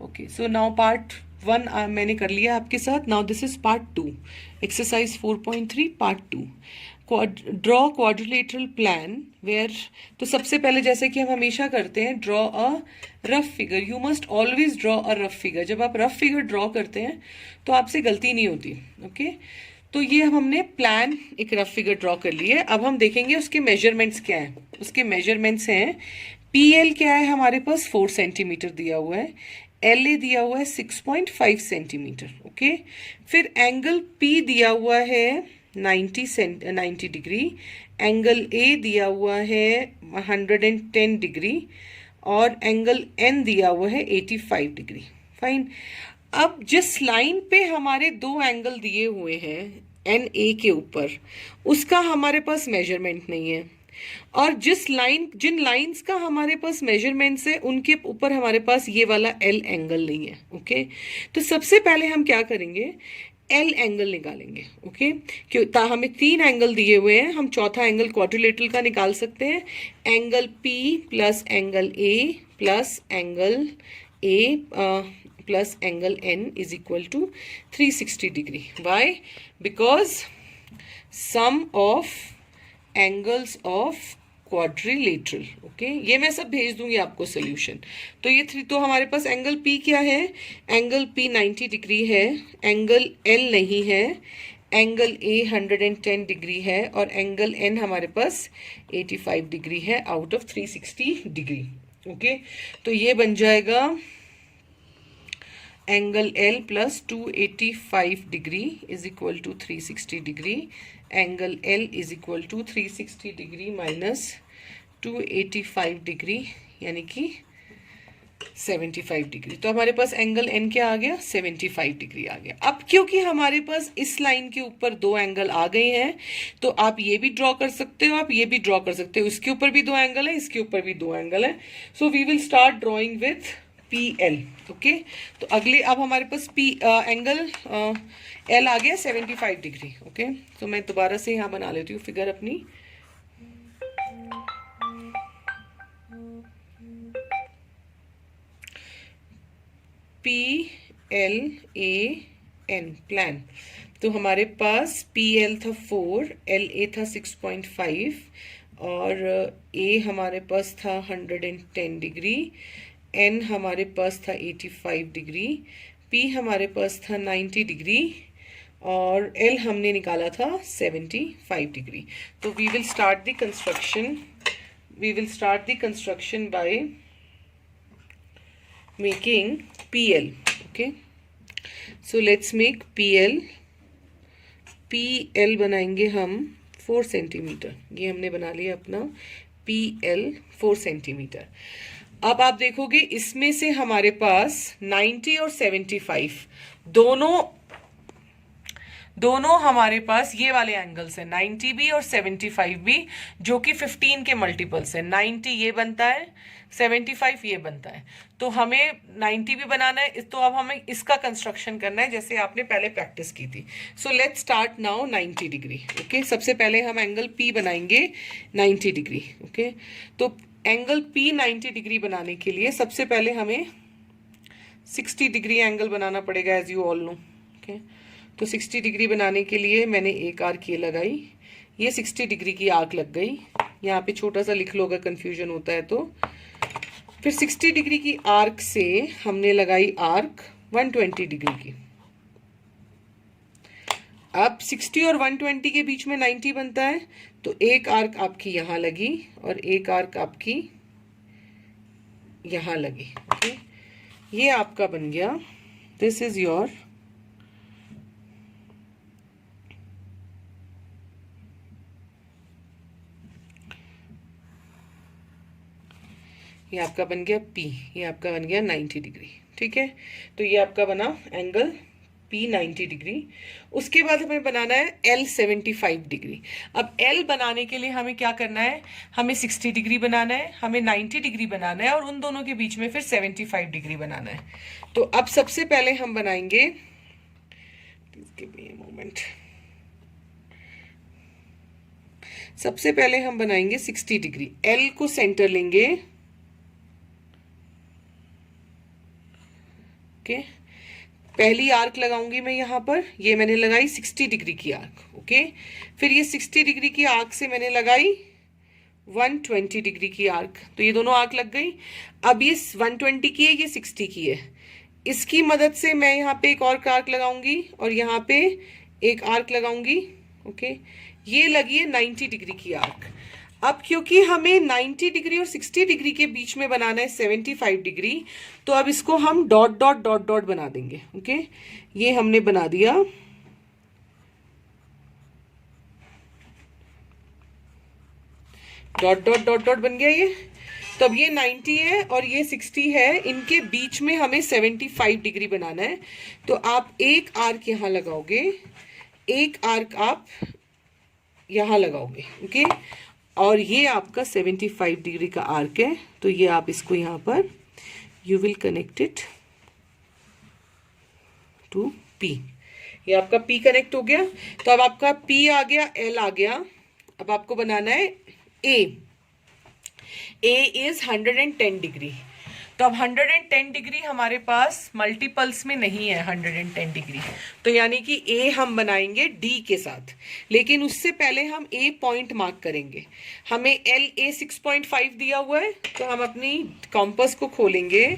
Okay, so now part 1 मैंने कर लिया आपके साथ. Now this is part 2, exercise 4.3 part 2. Draw quadrilateral plan where. तो सबसे पहले जैसे कि हम हमेशा करते हैं, draw a rough figure. You must always draw a rough figure. जब आप रफ फिगर ड्रॉ करते हैं तो आपसे गलती नहीं होती. ओके, तो ये हमने प्लान एक रफ फिगर ड्रॉ कर ली है. अब हम देखेंगे उसके मेजरमेंट्स क्या हैं. उसके मेजरमेंट्स हैं, पी एल क्या है हमारे पास 4 सेंटीमीटर दिया हुआ है, एल ए दिया हुआ है 6.5 सेंटीमीटर. ओके, फिर एंगल पी दिया हुआ है 90 डिग्री, एंगल ए दिया हुआ है 110 डिग्री और एंगल एन दिया हुआ है 85 डिग्री. फाइन. अब जिस लाइन पे हमारे दो एंगल दिए हुए हैं एन ए के ऊपर, उसका हमारे पास मेजरमेंट नहीं है. और जिन लाइंस का हमारे पास मेजरमेंट्स है उनके ऊपर हमारे पास ये वाला एल एंगल नहीं है. ओके, तो सबसे पहले हम क्या करेंगे, एल एंगल निकालेंगे. ओके, क्यों हमें 3 एंगल दिए हुए हैं, हम चौथा एंगल क्वाड्रिलेटरल का निकाल सकते हैं. Angle P plus angle A plus angle A plus angle N is equal to 360 degree. Why? Because sum of angles of quadrilateral. Okay, ये मैं सब भेज दूंगी आपको सोल्यूशन. तो ये 3, तो हमारे पास एंगल पी क्या है, एंगल पी 90 डिग्री है, एंगल एल नहीं है, एंगल ए 110 डिग्री है और एंगल एन हमारे पास 85 डिग्री है आउट ऑफ 360 डिग्री. ओके, तो ये बन जाएगा angle L plus 285 degree is equal to 360 degree. Angle L is equal to 360 degree minus 285 degree यानी कि 75 डिग्री. तो हमारे पास एंगल एन क्या आ गया, 75 डिग्री आ गया. अब क्योंकि हमारे पास इस लाइन के ऊपर 2 एंगल आ गए हैं तो आप ये भी ड्रॉ कर सकते हो, आप ये भी ड्रॉ कर सकते हो. इसके ऊपर भी 2 एंगल है, इसके ऊपर भी 2 एंगल है. So we will start drawing with P L. Okay, तो अगले अब हमारे पास एंगल एल आ गया 75 डिग्री. ओके, तो मैं दोबारा से यहाँ बना लेती हूँ फिगर अपनी. P L A N plan. तो हमारे पास पी एल था 4, एल ए था 6.5 और ए हमारे पास था 110 डिग्री, एन हमारे पास था 85 डिग्री, पी हमारे पास था 90 डिग्री और एल हमने निकाला था 75 डिग्री. तो we will start the construction by making P L. Okay, so let's make P L. P L बनाएंगे हम 4 सेंटीमीटर. ये हमने बना लिया अपना पी एल 4 सेंटीमीटर. अब आप देखोगे इसमें से हमारे पास 90 और 75 दोनों हमारे पास ये वाले एंगल्स हैं, 90 भी और 75 भी, जो कि 15 के मल्टीपल्स है. 90 ये बनता है, 75 ये बनता है. तो हमें 90 भी बनाना है. तो अब हमें इसका कंस्ट्रक्शन करना है जैसे आपने पहले प्रैक्टिस की थी. So let's start now 90 degree. Okay, सबसे पहले हम एंगल पी बनाएंगे 90 डिग्री. ओके, तो एंगल पी 90 डिग्री बनाने के लिए सबसे पहले हमें 60 डिग्री एंगल बनाना पड़ेगा, as you all know. Okay, तो 60 डिग्री बनाने के लिए मैंने एक आर्क ये लगाई. ये 60 डिग्री की आर्क लग गई. यहाँ पे छोटा सा लिख लो अगर कंफ्यूजन होता है तो. फिर 60 डिग्री की आर्क से हमने लगाई आर्क 120 डिग्री की. अब 60 और 120 के बीच में 90 बनता है, तो एक आर्क आपकी यहां लगी और एक आर्क आपकी यहां लगी. ओके, ये आपका बन गया, दिस इज योर ये आपका बन गया पी, ये आपका बन गया 90 डिग्री. ठीक है, तो ये आपका बना एंगल पी 90 डिग्री. उसके बाद हमें बनाना है एल 75 डिग्री. अब एल बनाने के लिए हमें क्या करना है, हमें 60 डिग्री बनाना है, हमें 90 डिग्री बनाना है और उन दोनों के बीच में फिर 75 डिग्री बनाना है. तो अब सबसे पहले हम बनाएंगे, please give me a moment, सबसे पहले हम बनाएंगे 60 डिग्री. एल को सेंटर लेंगे ओके। पहली आर्क लगाऊंगी मैं यहाँ पर, ये मैंने लगाई 60 डिग्री की आर्क। ओके, फिर ये 60 डिग्री की आर्क से मैंने लगाई 120 डिग्री की आर्क, तो ये दोनों आर्क लग गई। अब ये 120 की है, ये 60 की है, इसकी मदद से मैं यहाँ पे एक और आर्क लगाऊंगी और यहाँ पे एक आर्क लगाऊंगी। ओके, ये लगी है 90 डिग्री की आर्क। अब क्योंकि हमें 90 डिग्री और 60 डिग्री के बीच में बनाना है 75 डिग्री, तो अब इसको हम डॉट डॉट डॉट डॉट बना देंगे। ओके, ये हमने बना दिया। डॉट डॉट डॉट डॉट बन गया ये। तब ये 90 है और ये 60 है, इनके बीच में हमें 75 डिग्री बनाना है। तो आप एक आर्क यहाँ लगाओगे, एक आर्क आप यहाँ लगाओगे। ओके, और ये आपका 75 डिग्री का आर्क है, तो ये आप इसको यहाँ पर you will connect it to P. ये आपका पी कनेक्ट हो गया। तो अब आपका पी आ गया, एल आ गया। अब आपको बनाना है ए। ए इज 110 डिग्री। तो अब 110 डिग्री हमारे पास मल्टीपल्स में नहीं है 110 डिग्री, तो यानी कि ए हम बनाएंगे डी के साथ। लेकिन उससे पहले हम ए पॉइंट मार्क करेंगे। हमें एल ए 6.5 दिया हुआ है, तो हम अपनी कॉम्पस को खोलेंगे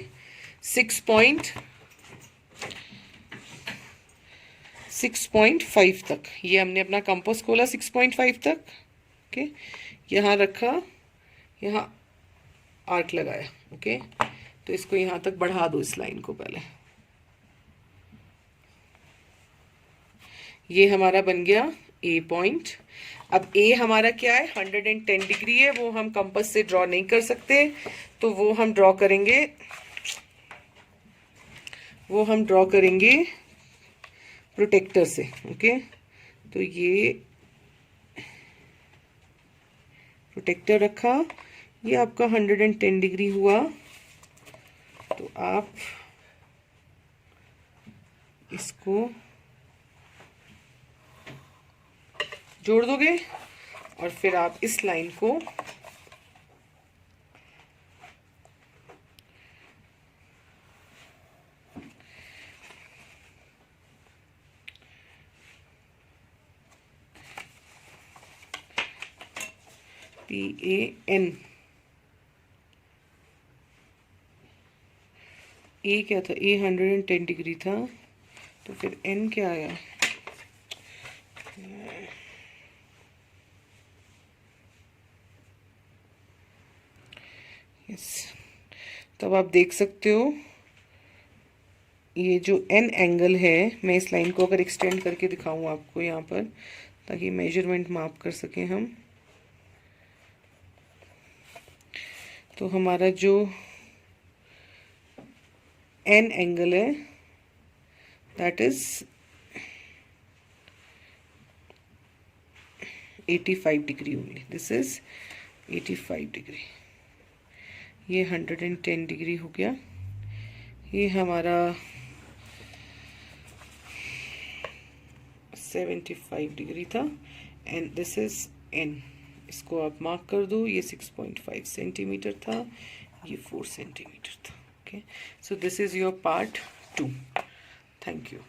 6.5 तक। ये हमने अपना कंपास खोला 6.5 तक। ओके, यहाँ रखा, यहाँ आर्क लगाया। ओके, तो इसको यहाँ तक बढ़ा दो, इस लाइन को पहले। ये हमारा बन गया ए पॉइंट। अब ए हमारा क्या है, 110 डिग्री है, वो हम कंपास से ड्रॉ नहीं कर सकते, तो वो हम ड्रॉ करेंगे प्रोटेक्टर से। ओके, तो ये प्रोटेक्टर रखा, ये आपका 110 डिग्री हुआ। तो आप इसको जोड़ दोगे और फिर आप इस लाइन को PAN, ए क्या था, ए 110 डिग्री था, तो फिर एन क्या आया, यस। तब आप देख सकते हो ये जो एन एंगल है, मैं इस लाइन को अगर एक्सटेंड करके दिखाऊं आपको यहाँ पर, ताकि मेजरमेंट माप कर सकें हम, तो हमारा जो एन एंगल है that is 85 degree only. This is 85 degree. ये 110 डिग्री हो गया। ये हमारा 75 डिग्री था, एंड दिस इज एन। इसको आप मार्क कर दो। ये 6.5 सेंटीमीटर था, ये 4 सेंटीमीटर था। Okay, so this is your part 2। Thank you.